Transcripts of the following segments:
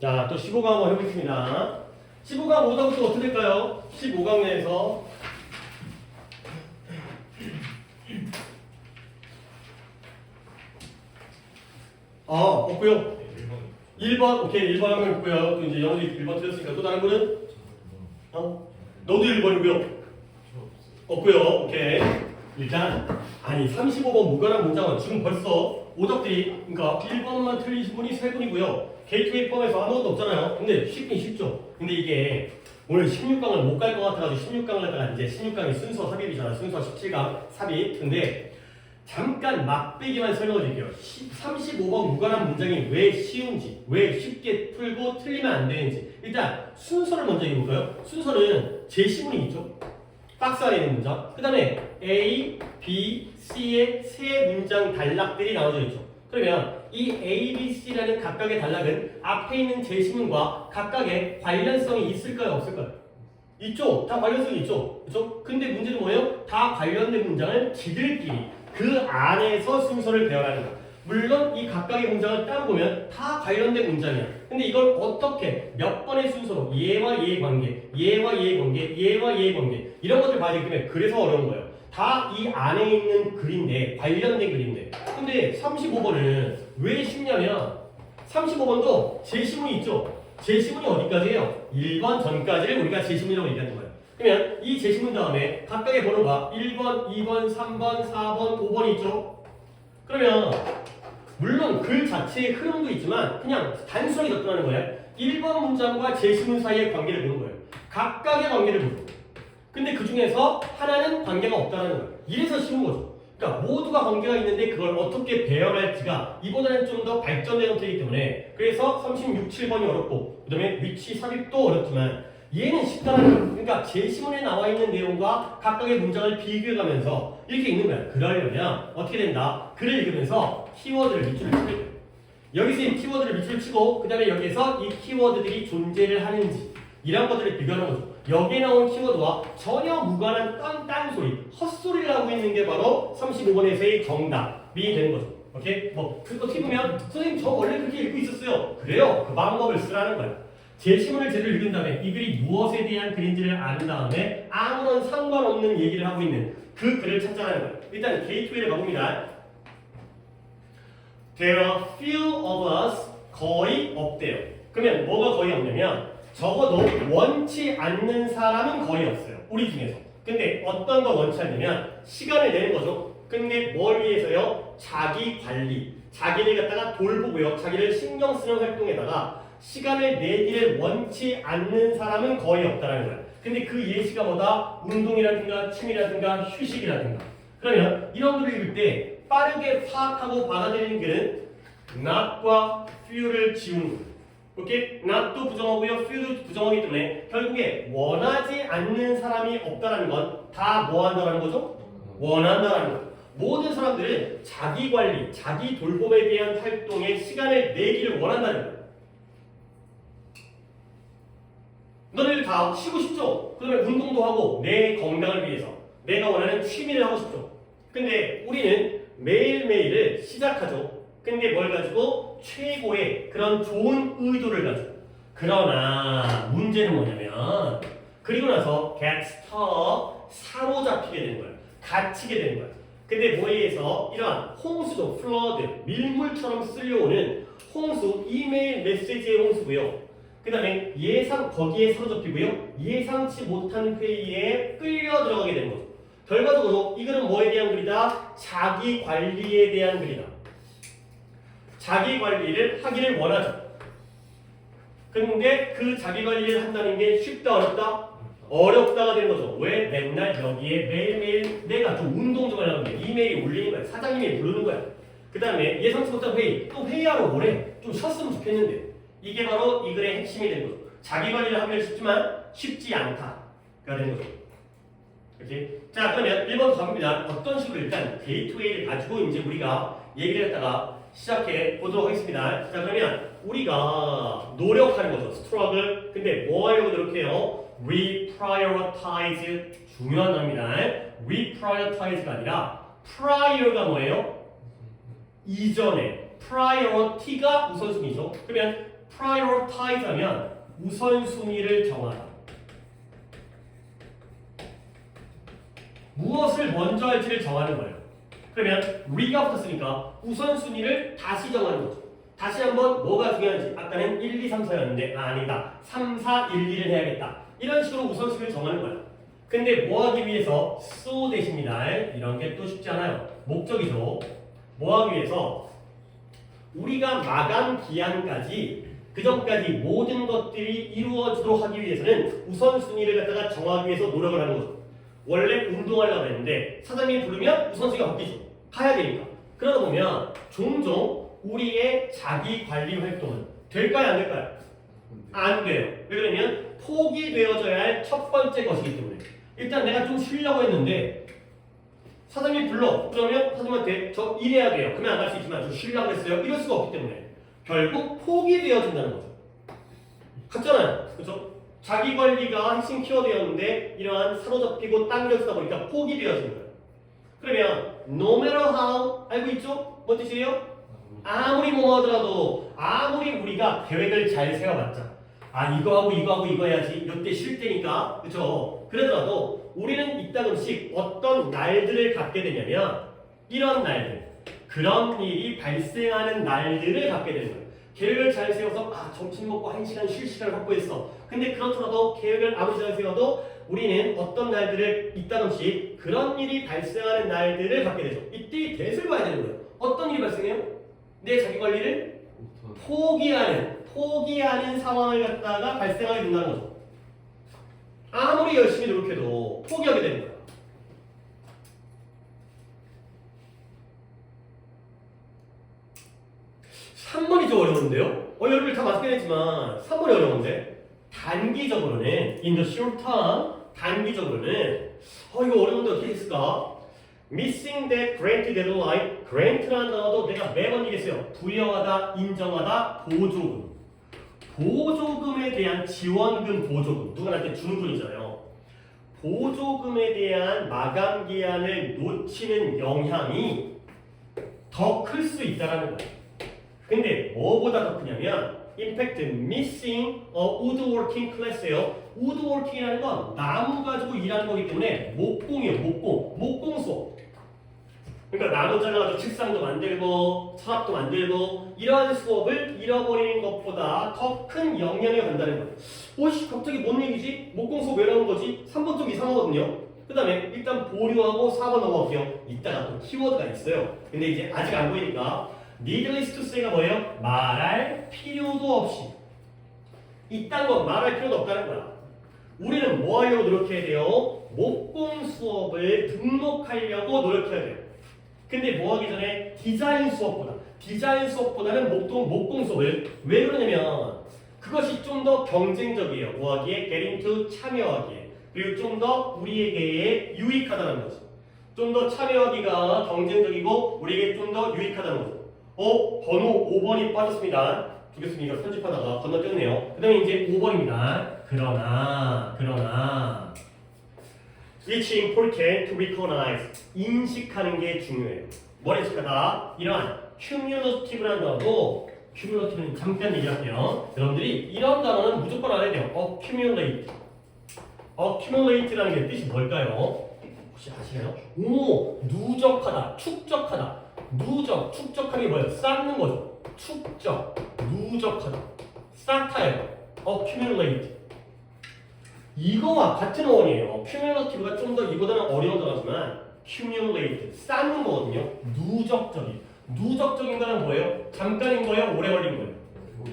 자, 또 15강 한번 해보겠습니다. 15강 오답부터 어떻게 될까요? 15강 내에서 없고요. 1번, 오케이, 1번은 없고요. 또 이제 영어도 1번 틀렸으니까 또 다른 분은? 너도 1번이고요. 없고요. 오케이. 일단 아니 35번 무관한 문장은 지금 벌써 오답들이 그러니까 1번만 틀리신 분이 3분이고요. 게이트웨이 포함해서 아무것도 없잖아요. 근데 쉽긴 쉽죠. 근데 이게 오늘 16강을 못 갈 것 같아가지고 16강을 갖다가 이제 16강이 순서 삽입이잖아. 순서 17강 삽입. 근데 잠깐 막대기만 설명을 드릴게요. 35번 무관한 문장이 왜 쉬운지, 왜 쉽게 풀고 틀리면 안 되는지. 일단 순서를 먼저 읽어볼까요? 순서는 제시문이 있죠. 박스 안에 있는 문장. 그 다음에 A, B, C의 세 문장 단락들이 나눠져 있죠. 그러면 이 A, B, C라는 각각의 단락은 앞에 있는 제시문과 각각의 관련성이 있을까요? 없을까요? 있죠. 다 관련성이 있죠. 그렇죠? 근데 문제는 뭐예요? 다 관련된 문장을 지들끼리 그 안에서 순서를 배워가는 거야. 물론 이 각각의 문장을 따로 보면 다 관련된 문장이야. 근데 이걸 어떻게 몇 번의 순서로 얘와 얘의 관계, 얘와 얘의 관계, 얘와 얘의 관계 이런 것들 봐야 되기 때문에 그래서 어려운 거예요. 다 이 안에 있는 글인데 관련된 글인데 근데 35번은 왜 쉽냐면 35번도 제시문이 있죠. 제시문이 어디까지예요? 1번 전까지를 우리가 제시문이라고 얘기하는 거예요. 그러면 이 제시문 다음에 각각의 번호가 1번, 2번, 3번, 4번, 5번이 있죠. 그러면 물론 글 자체의 흐름도 있지만 그냥 단순하게 접근하는 거예요. 1번 문장과 제시문 사이의 관계를 보는 거예요. 각각의 관계를 보는 거예요. 근데 그 중에서 하나는 관계가 없다는 거예요. 이래서 쉬운 거죠. 그러니까 모두가 관계가 있는데 그걸 어떻게 배열할지가 이보다는 좀 더 발전된 형태이기 때문에 그래서 36, 7번이 어렵고 그 다음에 위치 삽입도 어렵지만 얘는 쉽다는 거예요. 그러니까 제시문에 나와 있는 내용과 각각의 문장을 비교해가면서 이렇게 읽는 거야. 그러려면 어떻게 된다? 글을 읽으면서 키워드를 밑줄을 치게 돼요. 여기서 이 키워드를 밑줄을 치고 그 다음에 여기에서 이 키워드들이 존재를 하는지 이런 것들을 비교하는 거죠. 여기에 나온 키워드와 전혀 무관한 딴소리, 헛소리를 하고 있는 게 바로 35번에서의 정답이 되는 거죠. 오케이? 어떻게 보면 선생님 저 원래 그렇게 읽고 있었어요. 그래요. 그 방법을 쓰라는 거야. 제시문을 제대로 읽은 다음에 이 글이 무엇에 대한 글인지를 아는 다음에 아무런 상관없는 얘기를 하고 있는 그 글을 찾자는 거예요. 일단 게이트웨이를 가봅니다. There are few of us 거의 없대요. 그러면 뭐가 거의 없냐면 적어도 원치 않는 사람은 거의 없어요. 우리 중에서. 근데 어떤 거 원치 않냐면 시간을 내는 거죠. 근데 뭘 위해서요? 자기 관리. 자기를 갖다가 돌보고요. 자기를 신경 쓰는 활동에다가 시간을 내기를 원치 않는 사람은 거의 없다는 거야. 근데 그 예시가 뭐다? 운동이라든가 취미라든가 휴식이라든가. 그러면 이런 글을 읽을 때 빠르게 파악하고 받아들이는 글은 not과 few를 지우는 거예요. 오케이? not도 부정하고요, few도 부정하기 때문에 결국에 원하지 않는 사람이 없다는 건 다 뭐 한다는 거죠? 원한다는 거예요. 모든 사람들은 자기 관리, 자기 돌봄에 대한 활동에 시간을 내기를 원한다는 거예요. 너네들 다 쉬고 싶죠? 그러면 운동도 하고 내 건강을 위해서 내가 원하는 취미를 하고 싶죠? 근데 우리는 매일매일을 시작하죠. 근데 뭘 가지고? 최고의 그런 좋은 의도를 가지고. 그러나 문제는 뭐냐면 그리고 나서 get stuck, 사로잡히게 되는 거예요. 갇히게 되는 거예요. 근데 뭐에 의해서 이러한 홍수도 flood, 밀물처럼 쓸려오는 홍수, 이메일 메시지의 홍수고요. 그 다음에 거기에 사로잡히고요. 예상치 못한 회의에 끌려 들어가게 되는 거죠. 결과적으로 이 글은 뭐에 대한 글이다? 자기 관리에 대한 글이다. 자기 관리를 하기를 원하죠. 근데 그 자기 관리를 한다는 게 쉽다 어렵다? 어렵다가 되는 거죠. 왜? 맨날 여기에 매일매일 내가 좀 운동 좀 하려고 하는데 이메일이 울리는 거야. 사장님이 부르는 거야. 그 다음에 예상치 못한 회의. 또 회의하러 오래. 좀 쉬었으면 좋겠는데. 이게 바로 이 글의 핵심이 되는 거죠. 자기 관리를 하기는 쉽지만 쉽지 않다가 되는 거죠. 이렇게. 자, 그러면 1번 가봅니다. 어떤 식으로 일단 게이트웨이를 가지고 이제 우리가 얘기를 했다가 시작해 보도록 하겠습니다. 자, 그러면 우리가 노력하는 거죠. 스트러글. 근데 뭐 하려고 노력해요? reprioritize. 중요한 단어입니다. reprioritize가 아니라 prior가 뭐예요? 이전에. priority가 우선순위죠. 그러면 prioritize 하면 우선순위를 정하다. 무엇을 먼저 할지를 정하는 거예요. 그러면 re가 붙었으니까 우선순위를 다시 정하는 거죠. 다시 한번 뭐가 중요한지 아까는 1, 2, 3, 4였는데 아니다. 3, 4, 1, 2를 해야겠다. 이런 식으로 우선순위를 정하는 거예요. 근데 뭐 하기 위해서 so 대신이다. 이런 게 또 쉽지 않아요. 목적이죠. 뭐 하기 위해서 우리가 마감 기한까지 그 전까지 모든 것들이 이루어지도록 하기 위해서는 우선순위를 갖다가 정하기 위해서 노력을 하는 거죠. 원래 운동하려고 했는데 사장님이 부르면 우선순위가 바뀌죠. 가야 되니까. 그러다 보면 종종 우리의 자기 관리 활동은 될까요? 안 될까요? 안 돼요. 왜 그러냐면 포기되어져야 할 첫 번째 것이기 때문에. 일단 내가 좀 쉬려고 했는데 사장님이 불러. 그러면 사장님한테 저 일해야 돼요. 그러면 안 갈 수 있지만 저 쉬려고 했어요. 이럴 수가 없기 때문에 결국 포기되어진다는 거죠. 같잖아요. 그렇죠? 자기 관리가 핵심 키워드였는데 이러한 사로잡히고 당겨지다 보니까 포기되어진 거예요. 그러면 no matter how 알고 있죠? 뭔 뜻이에요? 아무리 뭐 하더라도 아무리 우리가 계획을 잘 세워봤자 이거 하고 이거 하고 이거 해야지 이때 쉴 때니까 그렇죠? 그러더라도 우리는 이따금씩 어떤 날들을 갖게 되냐면 이런 날들 그런 일이 발생하는 날들을 갖게 되는 거예요. 계획을 잘 세워서 점심 먹고 1시간 쉴 시간을 확보했어. 근데 그렇더라도 계획을 아무리 잘 세워도 우리는 어떤 날들을 이따금씩 그런 일이 발생하는 날들을 갖게 되죠. 이때 대수를 봐야 되는 거예요. 어떤 일이 발생해요? 내 자기 관리를 포기하는 상황을 갖다가 발생하게 된다는 거죠. 아무리 열심히 노력해도 포기하게 되는 거예요. 삼 3번이 좀 어려운데요? 여러분들 다 맞긴 했지만 3번이 어려운데 단기적으로는 in the short term 단기적으로는 이거 어려운데 어떻게 했을까? Missing that grant deadline grant라는 단어도 내가 매번 얘기했어요. 부여하다, 인정하다, 보조금 보조금에 대한 지원금 보조금 누구한테 주는 돈이잖아요. 보조금에 대한 마감 기한을 놓치는 영향이 더 클 수 있다는 거예요. 근데 뭐보다 더 크냐면 임팩트 missing a woodworking class예요. woodworking이라는 건 나무 가지고 일하는 거기 때문에 목공이에요. 목공 수업. 그러니까 나무 잘라가지고 책상도 만들고 서랍도 만들고 이러한 수업을 잃어버리는 것보다 더 큰 영향이 간다는 거예요. 갑자기 뭔 얘기지? 목공 수업 왜 나온 거지? 3번 좀 이상하거든요. 그 다음에 일단 보류하고 4번 넘어갈게요. 이따가 또 키워드가 있어요. 근데 이제 아직 안 보이니까 needless to say가 뭐예요? 말할 필요도 없이. 이딴 거 말할 필요도 없다는 거야. 우리는 뭐 하려고 노력해야 돼요? 목공 수업을 등록하려고 노력해야 돼요. 근데 뭐 하기 전에 디자인 수업보다는 목공 수업을 왜 그러냐면 그것이 좀 더 경쟁적이에요. 뭐 하기에? getting to 참여하기에. 그리고 좀 더 우리에게 유익하다는 거죠. 좀 더 참여하기가 경쟁적이고 우리에게 좀 더 유익하다는 거죠. 번호 5번이 빠졌습니다. 두겠습니다. 이거 편집하다가 건너뛰었네요. 그 다음에 이제 5번입니다. 그러나 It's important to recognize 인식하는 게 중요해요. 뭘 인식하다? 이러한 cumulative라는 단어도 cumulative는 잠깐 얘기할게요. 여러분들이 이런 단어는 무조건 알아야 돼요. accumulate라는 게 뜻이 뭘까요? 혹시 아시나요? 누적하다, 축적하다. 축적하는 게 뭐예요? 쌓는 거죠. 누적하다. 쌓다예요. accumulate. 이거와 같은 어원이에요. cumulative가 좀 더 이보다는 어려운 단어지만 accumulate, 쌓는 거거든요. 누적적인 거는 뭐예요? 잠깐인 거예요? 오래 걸린 거예요?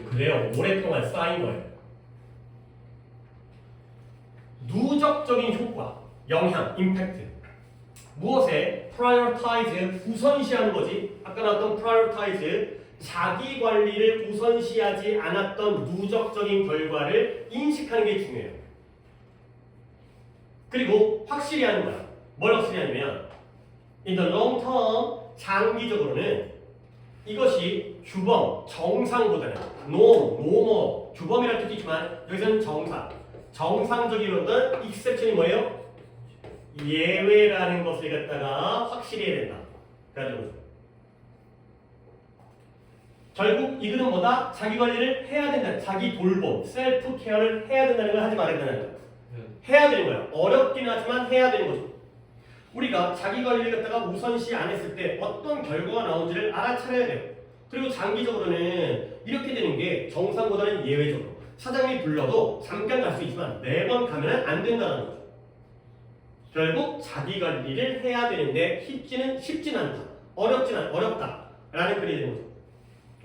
그래요. 오랫동안 쌓인 거예요. 누적적인 효과, 영향, 임팩트. 무엇에? prioritize, 우선시하는 거지. 아까 나왔던 prioritize, 자기 관리를 우선시하지 않았던 누적적인 결과를 인식하는 게 중요해요. 그리고 확실히 하는 거야. 뭘 확실히 하냐면 in the long term, 장기적으로는 이것이 규범, 정상보다는 normal, 규범이라는 뜻이 있지만 여기서는 정상적이보다는 exception이 뭐예요? 예외라는 것을 갖다가 확실히 해야 된다. 그래가지고 결국 이 글은 뭐다? 자기 관리를 해야 된다. 자기 돌봄, 셀프 케어를 해야 된다는 걸 하지 말아야 된다는 거야. 해야 되는 거야. 어렵긴 하지만 해야 되는 거죠. 우리가 자기 관리를 갖다가 우선시 안 했을 때 어떤 결과가 나오는지를 알아차려야 돼요. 그리고 장기적으로는 이렇게 되는 게 정상보다는 예외적으로 사장님이 불러도 잠깐 갈 수 있지만 매번 가면 안 된다는 거죠. 결국 자기 관리를 해야 되는데 쉽진 않다. 어렵다. 라는 글이 되는 거죠.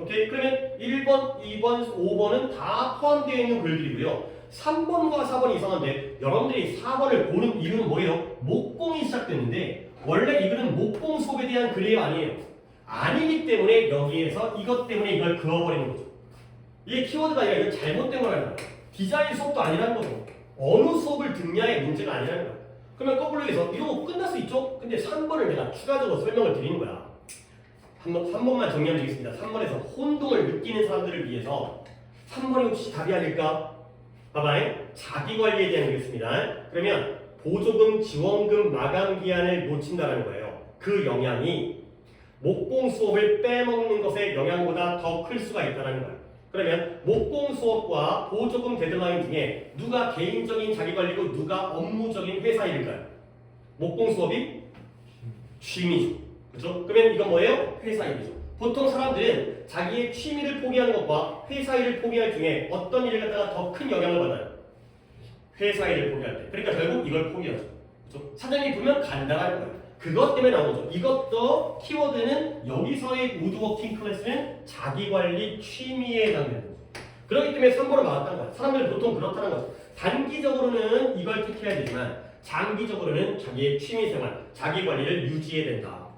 오케이? 그러면 1번, 2번, 5번은 다 포함되어 있는 글들이고요. 3번과 4번이 이상한데 여러분들이 4번을 보는 이유는 뭐예요? 목공이 시작됐는데 원래 이 글은 목공 수업에 대한 글이 아니에요. 아니기 때문에 여기에서 이것 때문에 이걸 그어버리는 거죠. 이게 키워드가 아니라 이건 잘못된 거라는 거예요. 디자인 수업도 아니라는 거고 어느 수업을 듣냐의 문제가 아니라는 거예요. 그러면 거꾸로 해서 이거 끝날 수 있죠? 근데 3번을 내가 추가적으로 설명을 드리는 거야. 한 번만 정리하면 되겠습니다. 3번에서 혼동을 느끼는 사람들을 위해서 3번이 혹시 답이 아닐까? 봐봐요. 자기관리에 대한 거겠습니다. 그러면 보조금, 지원금, 마감기한을 놓친다는 거예요. 그 영향이 목공 수업을 빼먹는 것의 영향보다 더 클 수가 있다는 거예요. 그러면 목공 수업과 보조금 데드라인 중에 누가 개인적인 자기관리고 누가 업무적인 회사 일일까요? 목공 수업이 취미죠. 그렇죠? 그러면 이건 뭐예요? 회사 일이죠. 보통 사람들은 자기의 취미를 포기하는 것과 회사 일을 포기할 중에 어떤 일을 갖다가 더 큰 영향을 받아요? 회사 일을 포기할 때. 그러니까 결국 이걸 포기하죠. 그렇죠? 사장님이 보면 간단한 거예요. 그것 때문에 나온 거죠. 이것도 키워드는 여기서의 우드워킹 클래스는 자기관리 취미에 해당되는 거죠. 그렇기 때문에 3번을 막았다는 거예요. 사람들은 보통 그렇다는 거죠. 단기적으로는 이걸 택해야 되지만 장기적으로는 자기의 취미생활, 자기관리를 유지해야 된다가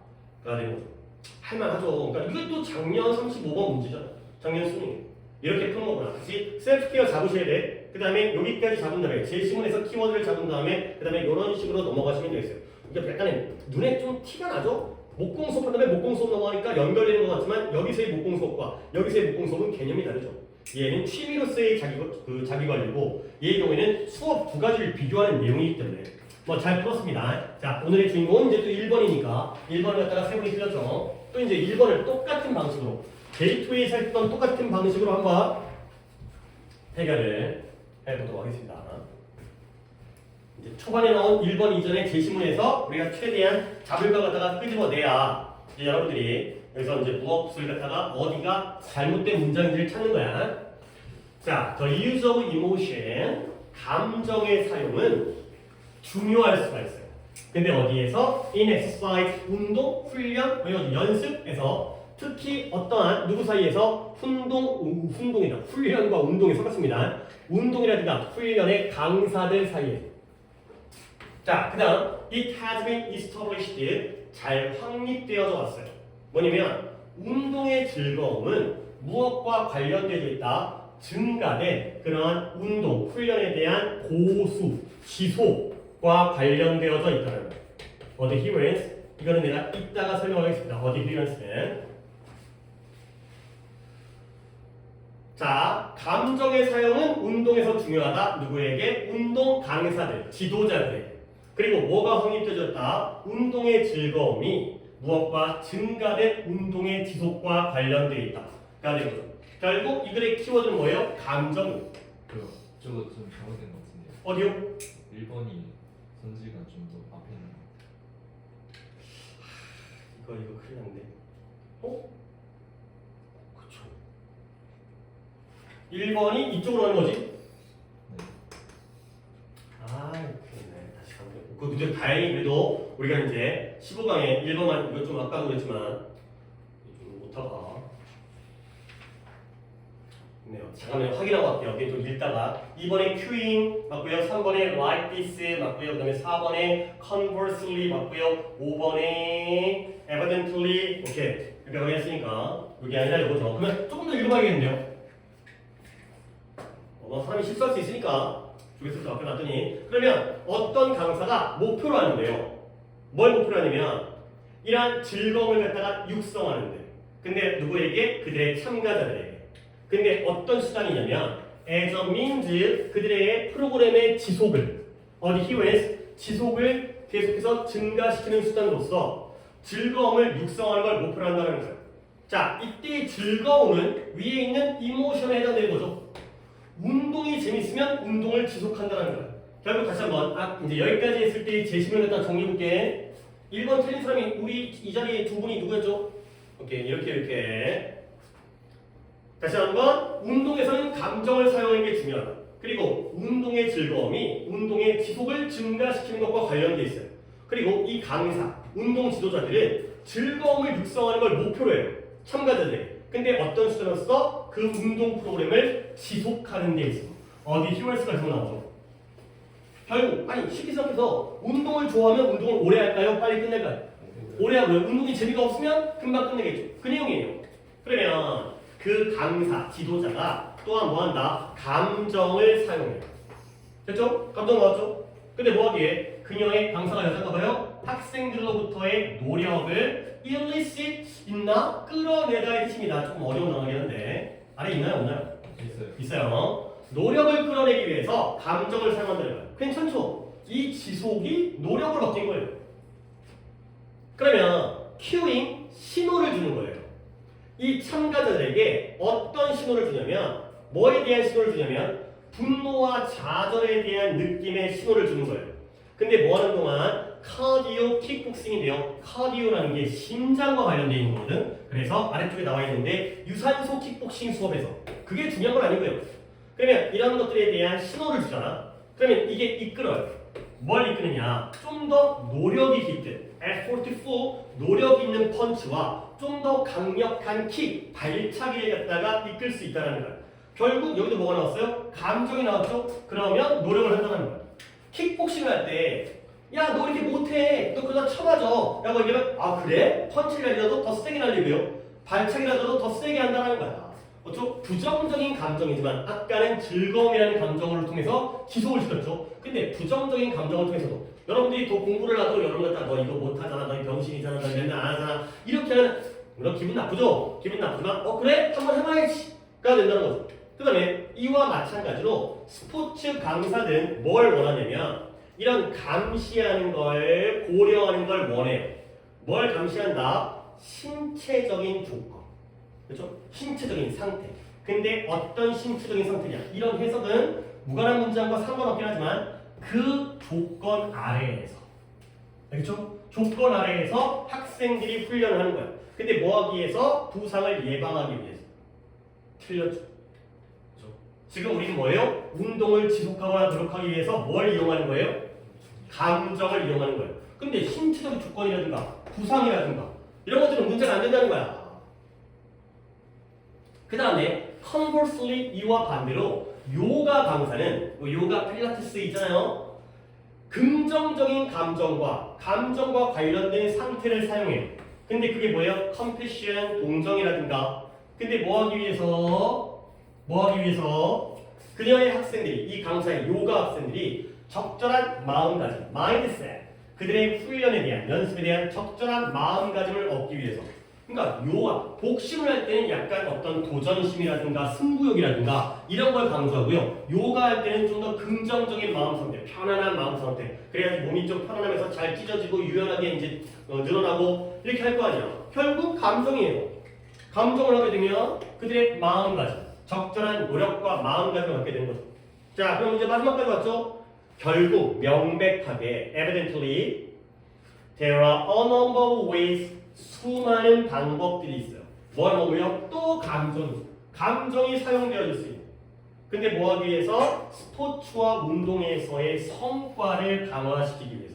되는 거죠. 할만하죠. 그러니까 이것도 작년 35번 문제잖아. 작년 수능에. 이렇게 푸는 거구나. 다시 셀프케어 잡으셔야 돼. 그 다음에 여기까지 잡은 다음에 제시문에서 키워드를 잡은 다음에 그 다음에 이런 식으로 넘어가시면 되겠어요. 이게 약간의 눈에 좀 티가 나죠? 목공 수업 한 다음에 목공 수업 넘어가니까 연결되는 것 같지만 여기서의 목공 수업과 여기서의 목공 수업은 개념이 다르죠. 얘는 취미로서의 자기 관리고 얘의 경우에는 수업 두 가지를 비교하는 내용이기 때문에 뭐 잘 풀었습니다. 자, 오늘의 주인공은 이제 또 1번이니까 1번을 갖다가 세 분이 틀렸죠. 또 이제 1번을 똑같은 방식으로 게이트웨이에서 했던 똑같은 방식으로 한번 해결을 해보도록 하겠습니다. 이제 초반에 나온 1번 이전의 제시문에서 우리가 최대한 잡을 것 갖다가 끄집어내야 이제 여러분들이 여기서 이제 무엇을 갖다가 어디가 잘못된 문장인지를 찾는 거야. 자, the use of emotion, 감정의 사용은 중요할 수가 있어요. 근데 어디에서? in exercise, 운동, 훈련, 연습에서 특히 어떠한 누구 사이에서 훈동이다. 훈련과 운동이 섞었습니다. 운동이라든가 훈련의 강사들 사이에. 자, 그 다음 it has been established, 잘 확립되어져 왔어요. 뭐냐면 운동의 즐거움은 무엇과 관련되어 있다? 증가된 그러한 운동, 훈련에 대한 고수, 지속과 관련되어져 있다는 거예요. adherence, 이거는 내가 이따가 설명하겠습니다. adherence는. 자, 감정의 사용은 운동에서 중요하다. 누구에게? 운동 강사들, 지도자들에게. 그리고 뭐가 확립되어졌다? 운동의 즐거움이 무엇과 증가된 운동의 지속과 관련되어 있다가 되는 거죠. 결국 이 글의 키워드는 뭐예요? 감정. 저거 좀 잘못된 것 같은데요. 어디요? 1번이 선지가 좀 더 앞에 있는 거. 이거 큰일 났네. 어? 그쵸. 1번이 이쪽으로 가는 거지? 네. 아, 그렇네. 다시 가면 돼. 근데 다행히 그래도 우리가 이제 15강에 1번만 이거 좀 아까도 그랬지만 좀 못하가. 네, 잠깐만 확인하고 갈게요. 여기 또 읽다가 2번에 queuing 맞고요. 3번에 like this 맞고요. 그 다음에 4번에 conversely 맞고요. 5번에 evidently 오케이. 이렇게 확인했으니까 여기 아니라 이거죠. 그러면 조금 더 읽어봐야겠는데요. 사람이 실수할 수 있으니까 쪽에서 앞에 놨더니 그러면 어떤 강사가 목표로 하는데요. 뭘 목표로 하냐면 이러한 즐거움을 갖다가 육성하는데 근데 누구에게? 그들의 참가자들에게. 근데 어떤 수단이냐면 as a means 그들의 프로그램의 지속을 adherence 지속을 계속해서 증가시키는 수단으로서 즐거움을 육성하는 걸 목표로 한다는 거예요. 자, 이때 즐거움은 위에 있는 이모션에 해당되는 거죠. 운동이 재밌으면 운동을 지속한다는 거야. 결국 다시 한번 이제 여기까지 했을 때 제시문을 갖다 정리해볼게. 1번 틀린 사람이 우리 이 자리에 두 분이 누구였죠? 오케이, 이렇게 다시 한번 운동에서는 감정을 사용하는 게 중요하다. 그리고 운동의 즐거움이 운동의 지속을 증가시키는 것과 관련돼 있어요. 그리고 이 강사, 운동 지도자들은 즐거움을 육성하는 걸 목표로 해요. 참가자들에게. 근데 어떤 수준으로서 그 운동 프로그램을 지속하는 데 있어. 어디 휴먼스가 계속 나오죠. 결국 아니 쉽게 생각해서 운동을 좋아하면 운동을 오래 할까요? 빨리 끝낼까요? 오래 하고요. 운동이 재미가 없으면 금방 끝내겠죠. 그 내용이에요. 그러면 그 강사, 지도자가 또한 뭐한다? 감정을 사용해요. 됐죠? 감정 나왔죠? 근데 뭐하기에 그녀의 강사가 여자가 봐요? 학생들로부터의 노력을 illicit 있나? 끌어내다의 뜻입니다. 조금 어려운 단어긴 한데 아래 있나요? 없나요? 있어요. 있어요. 노력을 끌어내기 위해서 감정을 사용한다는 거예요. 괜찮죠? 이 지속이 노력을 바뀐 거예요. 그러면 큐잉 신호를 주는 거예요. 이 참가자들에게 어떤 신호를 주냐면 뭐에 대한 신호를 주냐면 분노와 좌절에 대한 느낌의 신호를 주는 거예요. 근데 뭐 하는 동안 카디오 킥복싱인데요. 카디오라는 게 심장과 관련되어 있는 거거든. 그래서 아래쪽에 나와 있는데 유산소 킥복싱 수업에서 그게 중요한 건 아니고요. 그러면 이런 것들에 대한 신호를 주잖아. 그러면 이게 이끌어요. 뭘 이끄느냐? 좀 더 노력이 깃든 effortful 노력 있는 펀치와 좀 더 강력한 킥, 발차기를 갖다가 이끌 수 있다는 거야. 결국 여기도 뭐가 나왔어요? 감정이 나왔죠? 그러면 노력을 한다는 거야. 킥복싱을 할 때 야 너 이렇게 못해 너 그러다 쳐맞아 라고 얘기하면 아 그래? 펀치를 날리더라도 더 세게 날리고요 발차기를 하더라도 더 세게 한다는 거야. 어쩌? 부정적인 감정이지만 아까는 즐거움이라는 감정을 통해서 지속을 시켰죠. 근데 부정적인 감정을 통해서도 여러분들이 더 공부를 하도 여러분 갖다 너 이거 못하잖아 너 병신이잖아 너 맨날 안 하잖아 이렇게 하면 물론 기분 나쁘죠? 기분 나쁘지만 그래? 한번 해봐야지가 된다는 거죠. 그 다음에 이와 마찬가지로 스포츠 강사들은 뭘 원하냐면 이런 감시하는 걸 고려하는 걸 원해요. 뭘 감시한다? 신체적인 조건. 그렇죠? 신체적인 상태. 근데 어떤 신체적인 상태냐? 이런 해석은 무관한 문장과 상관없긴 하지만 그 조건 아래에서. 알겠죠? 조건 아래에서 학생들이 훈련을 하는 거야. 근데 뭐 하기 위해서? 부상을 예방하기 위해서. 틀렸죠? 지금 우리는 뭐예요? 운동을 지속하거나 노력하기 위해서 뭘 이용하는 거예요? 감정을 이용하는 거예요. 근데 신체적 조건이라든가 부상이라든가 이런 것들은 문제가 안 된다는 거야. 그 다음에 conversely 이와 반대로 요가 강사는 요가 필라테스 있잖아요. 긍정적인 감정과 관련된 상태를 사용해요. 근데 그게 뭐예요? compassion, 동정이라든가 근데 뭐 하기 위해서 그녀의 학생들이 이 강사의 요가 학생들이 적절한 마음가짐, 마인드셋 그들의 훈련에 대한 연습에 대한 적절한 마음가짐을 얻기 위해서 그러니까 요가 복싱을 할 때는 약간 어떤 도전심이라든가 승부욕이라든가 이런 걸 강조하고요. 요가 할 때는 좀 더 긍정적인 마음 상태, 편안한 마음 상태 그래야지 몸이 좀 편안하면서 잘 찢어지고 유연하게 이제 늘어나고 이렇게 할 거 아니야. 결국 감정이에요. 감정을 하게 되면 그들의 마음가짐 적절한 노력과 마음가짐을 갖게 되는 거죠. 자, 그럼 이제 마지막까지 왔죠? 결국 명백하게 evidently there are a number of ways 수많은 방법들이 있어요. 뭘 먹으면 또 감정이 사용되어질 수 있는. 근데 뭐 하기 위해서? 스포츠와 운동에서의 성과를 강화시키기 위해서.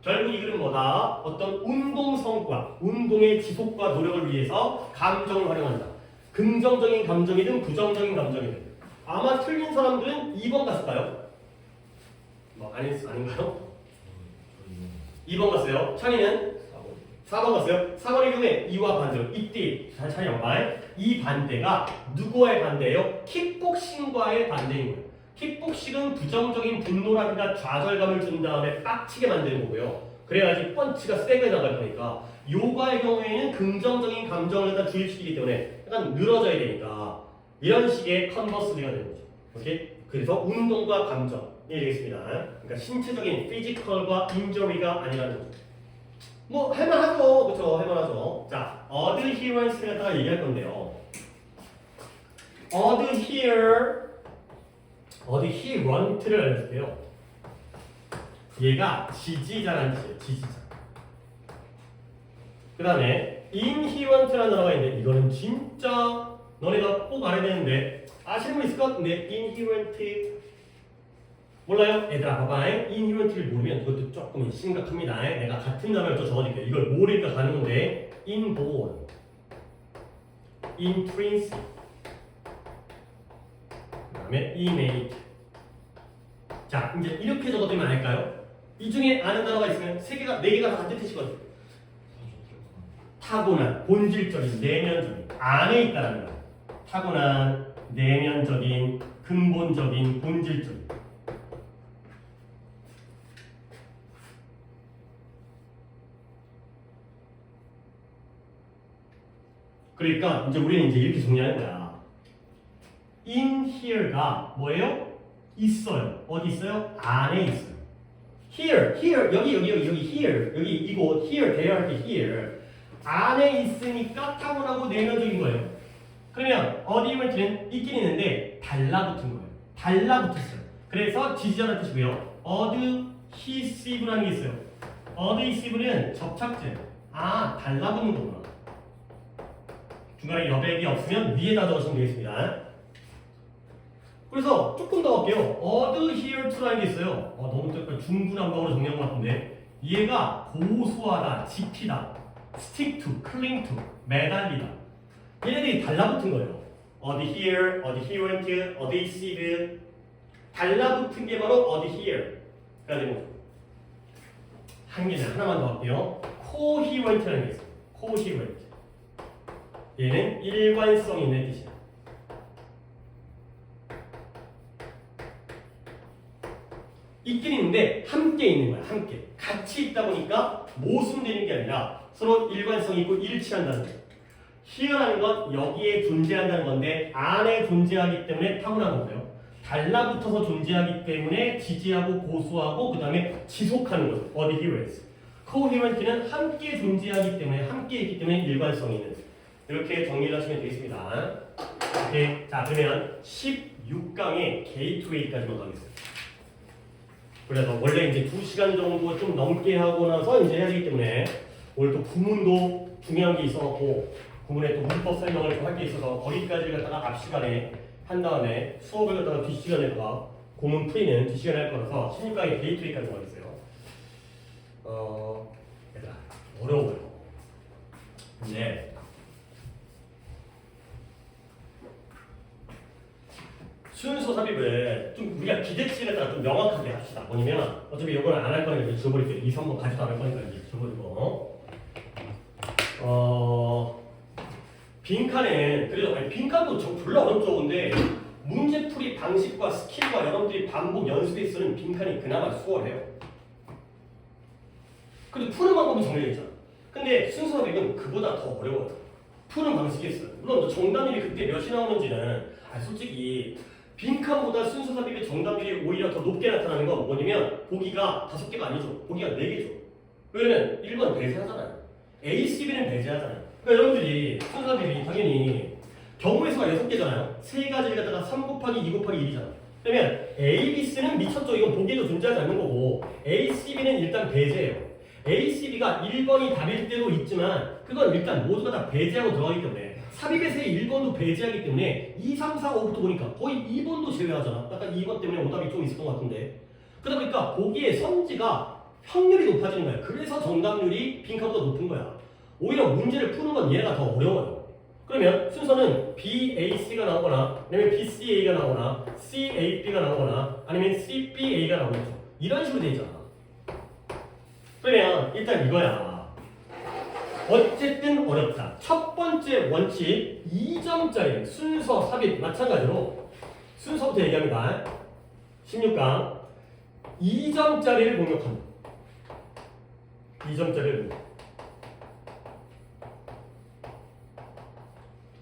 결국 이 글은 뭐다? 어떤 운동 성과, 운동의 지속과 노력을 위해서 감정을 활용한다. 긍정적인 감정이든 부정적인 감정이든. 아마 틀린 사람들은 2번 갔을까요? 아닌가요? 2번 갔어요. 찬이는? 4번 갔어요. 4번의 경우에 이와 반대로 이때 찬이 양말 이 반대가 누구와의 반대예요? 킥복싱과의 반대인 거예요. 킥복싱은 부정적인 분노라든가 좌절감을 준 다음에 빡치게 만드는 거고요. 그래야지 펀치가 세게 나갈 거니까 요가의 경우에는 긍정적인 감정을 다 주입시키기 때문에 약간 늘어져야 되니까 이런 식의 컨버스리가 되는 거죠. 오케이? 그래서 운동과 감정이 되겠습니다. 그러니까 신체적인 피지컬과 인저리가 아니라는 거죠. 뭐 할만하죠, 그렇죠? 할만하죠. 자, adherence 갖다가 얘기할 건데요. adherent를 알려줄게요. 얘가 지지자라는 뜻이에요. 지지자. 그 다음에 inherent라는 단어가 있는데 이거는 진짜 너네가 꼭 알아야 되는데 아시는 분 있을 것 같은데 inherent 몰라요? 얘들아 봐봐. inherent를 모르면 이것도 조금 심각합니다. 내가 같은 단어를 또 적어줄게요. 이걸 모르니까 가는 건데 inborn, intrinsic, 그 다음에 innate. 자 이제 이렇게 적어두면 알까요? 이 중에 아는 단어가 있으면 세 개가 네 개가 다 같은 뜻이거든요. 타고난, 본질적인, 내면적인 안에 있다는 거. 타고난, 내면적인, 근본적인, 본질적인. 그러니까 이제 우리는 이제 이렇게 정리하는 거야. In here가 뭐예요? 있어요. 어디 있어요? 안에 있어요. Here 여기 here 여기 이곳 here there 할 때 here 안에 있으니까 타고나고 내면적인 거예요. 그러면 adherent는 있긴 있는데 달라붙은 거예요. 달라붙었어요. 그래서 지지자라는 뜻이고요. adhesive라는 게 있어요. adhesive는 접착제. 아 달라붙는 거구나. 중간에 여백이 없으면 위에다 적으시면 되겠습니다. 그래서 조금 더 할게요. adhere라는 게 있어요. 너무 중구난방으로 정리한 것 같은데 얘가 고수하다, 지키다, stick to, cling to, 매달리다. 얘네들이 달라붙은 거예요. adhere, adherent, adhesive. 달라붙은 게 바로 adhere. 그래가지고 한 개는 하나만 더 할게요. coherent라는 게 있어요. coherent. 얘는 일관성 있는 뜻이야. 있긴 있는데 함께 있는 거야. 함께. 같이 있다 보니까 모순되는 게 아니라 서로 일관성이 있고 일치한다는 거야. here라는 건 여기에 존재한다는 건데 안에 존재하기 때문에 타고난 거고요. 달라붙어서 존재하기 때문에 지지하고 고수하고 그 다음에 지속하는 거죠. adherence. coherent는 함께 존재하기 때문에 함께 있기 때문에 일관성이 있는. 이렇게 정리를 하시면 되겠습니다. 오케이. 자 그러면 16강의 게이트웨이까지만 가겠습니다. 그래서 원래 이제 2시간 정도 좀 넘게 하고 나서 이제 해야 되기 때문에 오늘 또 구문도 중요한 게 있어갖고 구문에 또 문법 설명을 할 게 있어서 거기까지를 갖다가 앞 시간에 한 다음에 수업을 갖다가 뒷시간에다가 구문 풀이는 뒷시간에 할 거라서 16강의 게이트웨이까지 가겠어요. 얘들아 어려워요. 근데 순서 삽입을 좀 우리가 기대치를 따라 좀 명확하게 합시다. 뭐냐면 어차피 이거는 안 할 거니까 이제 지워버릴게요. 2, 3번 가지도 않을 거니까 이제 지워버리고 빈칸은 그래도 아니, 빈칸도 별로 어렵죠. 근데 문제풀이 방식과 스킬과 여러분들이 반복 연습에 쓰는 빈칸이 그나마 수월해요. 근데 푸는 방법이 정해져 있잖아. 근데 순서 삽입은 그보다 더 어려워요. 푸는 방식이 있어요. 물론 정답률이 그때 몇이 나오는지는 솔직히 빈칸보다 순서 삽입의 정답률이 오히려 더 높게 나타나는 건 뭐냐면 보기가 5개가 아니죠. 보기가 4개죠. 왜냐면 1번 배제하잖아요. A, C, B는 배제하잖아요. 그러니까 여러분들이 순서 삽입이 당연히 경우의 수가 6개잖아요. 3가지를 갖다가 3 곱하기 2 곱하기 1이잖아. 그러면 A, B, C는 미쳤죠. 이건 보기에도 존재하지 않는 거고 A, C, B는 일단 배제예요. A, C, B가 1번이 답일 때도 있지만 그건 일단 모두가 다 배제하고 들어가기 때문에 삽입에서의 1번도 배제하기 때문에 2, 3, 4, 5부터 보니까 거의 2번도 제외하잖아. 약간 2번 때문에 오답이 좀 있었던 것 같은데 그러다 보니까 보기의 선지가 확률이 높아지는 거야. 그래서 정답률이 빈칸보다 높은 거야. 오히려 문제를 푸는 건 얘가 더 어려워요. 그러면 순서는 B, A, C가 나오거나 아니면 B, C, A가 나오거나 C, A, B가 나오거나 아니면 C, B, A가 나오겠죠. 이런 식으로 돼 있잖아. 그러면 일단 이거야. 어쨌든 어렵다. 첫 번째 원칙 2점짜리 순서 삽입 마찬가지로 순서부터 얘기합니다. 16강 2점짜리를 공격합니다. 2점짜리를 공격.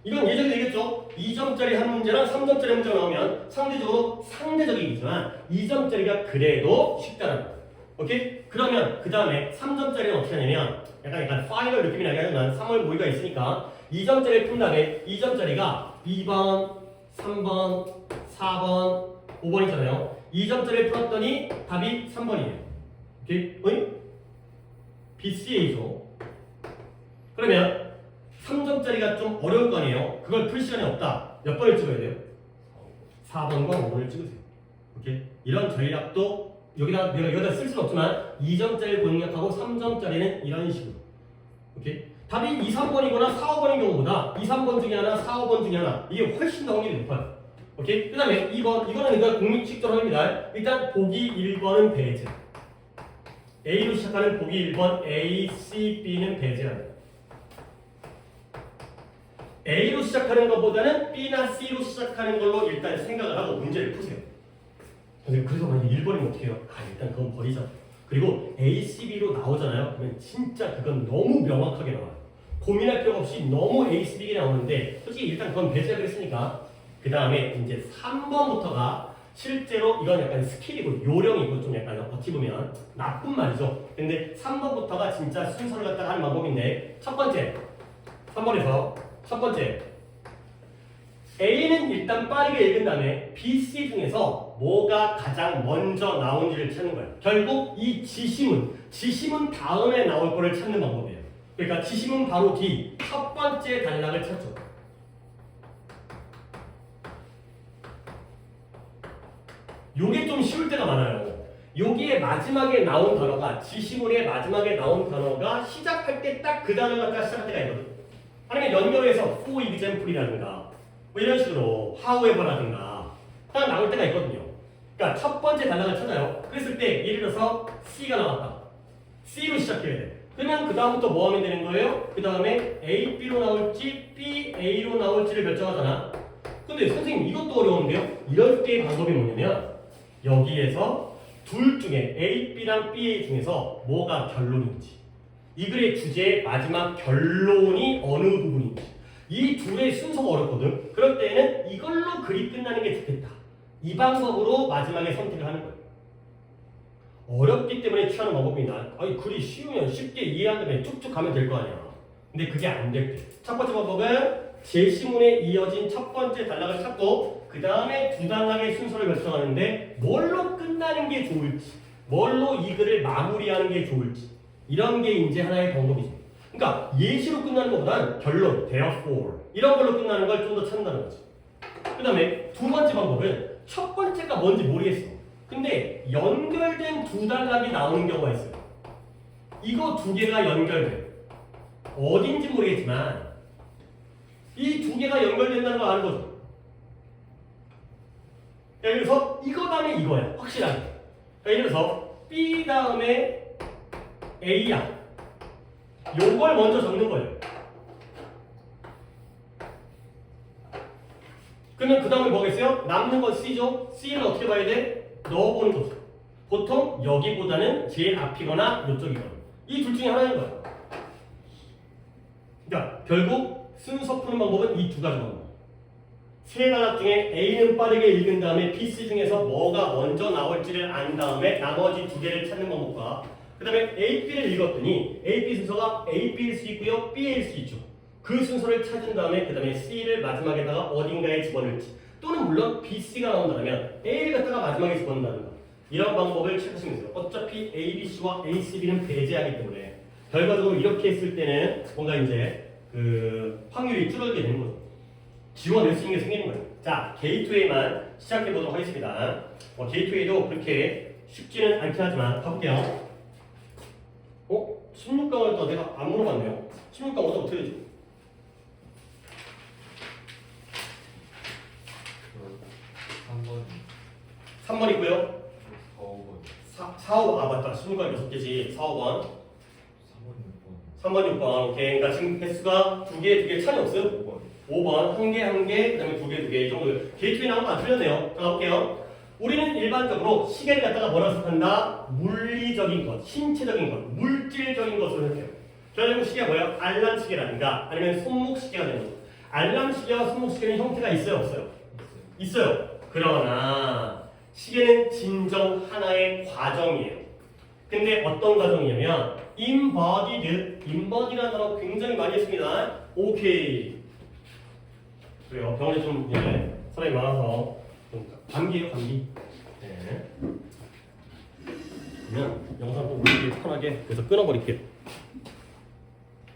이건 예전에 얘기했죠. 2점짜리 한 문제랑 3점짜리 문제가 나오면 상대적으로 상대적이지만 2점짜리가 그래도 쉽다는 거예요. 오케이? 그러면 그 다음에 3점짜리는 어떻게 하냐면 약간 파이널 느낌이 나게 하지만 3월 모의가 있으니까 2점짜리를 푼 다음에 2점짜리가 2번, 3번, 4번, 5번이잖아요. 2점짜리를 풀었더니 답이 3번이에요. 오케이? 어이? BCA죠. 그러면 3점짜리가 좀 어려울 거 아니에요? 그걸 풀 시간이 없다. 몇 번을 찍어야 돼요? 4번과 5번을 찍으세요. 오케이? 이런 전략도 여기다 내가 여기다 쓸 수는 없지만 2점짜리를 공략하고 3점짜리는 이런 식으로. 오케이? 답이 2, 3번이거나 4, 5번인 경우보다 2, 3번 중에 하나, 4, 5번 중에 하나 이게 훨씬 더 확률이 높아요. 오케이? 그 다음에 2번 이거는 일단 공식적으로 합니다. 일단 보기 1번은 배제. A로 시작하는 보기 1번 A, C, B는 배제합니다. A로 시작하는 것보다는 B나 C로 시작하는 걸로 일단 생각을 하고 문제를 푸세요. 그래서 만약에 1번이면 어떻게 해요? 일단 그건 버리자. 그리고 A, C, B로 나오잖아요. 그러면 진짜 그건 너무 명확하게 나와요. 고민할 필요 없이 너무 A, C, B가 나오는데 솔직히 일단 그건 배제하기로 했으니까 그 다음에 이제 3번부터가 실제로 이건 약간 스킬이고 요령이고 좀 약간 어떻게 보면 나쁜 말이죠. 근데 3번부터가 진짜 순서를 갖다가 하는 방법인데 첫 번째 3번에서 첫 번째 A는 일단 빠르게 읽은 다음에 B, C 중에서 뭐가 가장 먼저 나온지를 찾는 거예요. 결국 이 지심은 다음에 나올 거를 찾는 방법이에요. 그러니까 지심은 바로 뒤 첫 번째 단락을 찾죠. 요게 좀 쉬울 때가 많아요. 여기에 마지막에 나온 단어가 지시문의 마지막에 나온 단어가 시작할 때 딱 그 단어가 딱 시작할 때가 있거든. 아니면 연결해서 for example이라든가 뭐 이런 식으로 however라든가 딱 나올 때가 있거든요. 그러니까 첫 번째 단락을 찾아요. 그랬을 때 예를 들어서 C가 나왔다. C로 시작해야 돼. 그러면 그 다음부터 뭐 하면 되는 거예요? 그 다음에 A, B로 나올지 B, A로 나올지를 결정하잖아. 근데 선생님 이것도 어려운데요? 이럴 때의 방법이 뭐냐면 여기에서 둘 중에 A, B랑 B, A 중에서 뭐가 결론인지 이 글의 주제의 마지막 결론이 어느 부분인지 이 둘의 순서가 어렵거든. 그럴 때는 이걸로 글이 끝나는 게 좋겠다. 이 방법으로 마지막에 선택을 하는 거예요. 어렵기 때문에 취하는 방법이나 아니 글이 쉬우면 쉽게 이해하면 쭉쭉 가면 될 거 아니야. 근데 그게 안 될 때. 첫 번째 방법은 제시문에 이어진 첫 번째 단락을 찾고 그 다음에 두 단락의 순서를 결정하는데 뭘로 끝나는 게 좋을지 뭘로 이 글을 마무리하는 게 좋을지 이런 게 이제 하나의 방법이죠. 그러니까 예시로 끝나는 것보다는 결론, therefore 이런 걸로 끝나는 걸 좀 더 찾는다는 거죠. 그 다음에 두 번째 방법은 첫 번째가 뭔지 모르겠어. 근데 연결된 두 단락이 나오는 경우가 있어요. 이거 두 개가 연결돼. 어딘지 모르겠지만 이 두 개가 연결된다는 걸 아는 거죠. 예를 들어서 이거 다음에 이거야. 확실하게. 예를 들어서 B 다음에 A야. 요걸 먼저 적는 거예요. 그러면 그 다음에 뭐겠어요? 남는 건 C죠? C를 어떻게 봐야 돼? 넣어보는 거죠. 보통 여기보다는 제일 앞이거나 이쪽이거나 이 둘 중에 하나인 거예요. 그러니까 결국 순서 푸는 방법은 이 두 가지 방법. 세 단락 중에 A는 빠르게 읽은 다음에 B, C 중에서 뭐가 먼저 나올지를 안 다음에 나머지 두 개를 찾는 방법과 그 다음에 A, B를 읽었더니 A, B 순서가 A, B일 수 있고요. B일 수 있죠. 그 순서를 찾은 다음에 그 다음에 C를 마지막에다가 어딘가에 집어넣을지 또는 물론 B, C가 나온다면 A를 갖다가 마지막에 집어넣는다든가 이런 방법을 찾으시면 돼요. 어차피 A, B, C와 A, C, B는 배제하기 때문에 결과적으로 이렇게 했을 때는 뭔가 이제 그 확률이 줄어들게 되는 거죠. 지원할 수 있는 게 생기는 거예요. 자, 게이트웨이만 시작해 보도록 하겠습니다. 게이트웨이도 그렇게 쉽지는 않긴 하지만 가볼게요. 16강을 또 내가 안 물어봤네요. 16강 어떻게 되죠? 3번 3번 있고요. 4, 5번 4, 5, 맞다. 16강 6개지. 4, 5번. 3번 6번 3번, 6번. 오케이. 그러니까 지금 개수가 두 개 차이 없어요? 5번 5번. 한 개, 그 다음에 두 개. 이 정도. 게이트웨이 나온 거 안 틀렸네요. 자, 가볼게요. 우리는 일반적으로 시계를 갖다가 뭐라고 생각한다? 물리적인 것, 신체적인 것, 물질적인 것으로 생각해요. 결국 시계가 뭐예요? 알람 시계라든가 아니면 손목 시계가 되는 거죠. 알람 시계와 손목 시계는 형태가 있어요, 없어요? 있어요. 그러나 시계는 진정 하나의 과정이에요. 근데 어떤 과정이냐면 embodied라는 단어 굉장히 많이 했습니다. 오케이. 그래요. 병원에 좀 이제 사람이 많아서 좀 감기예요, 감기. 네. 그러면 영상 보고 편하게 그래서 끊어버릴게요.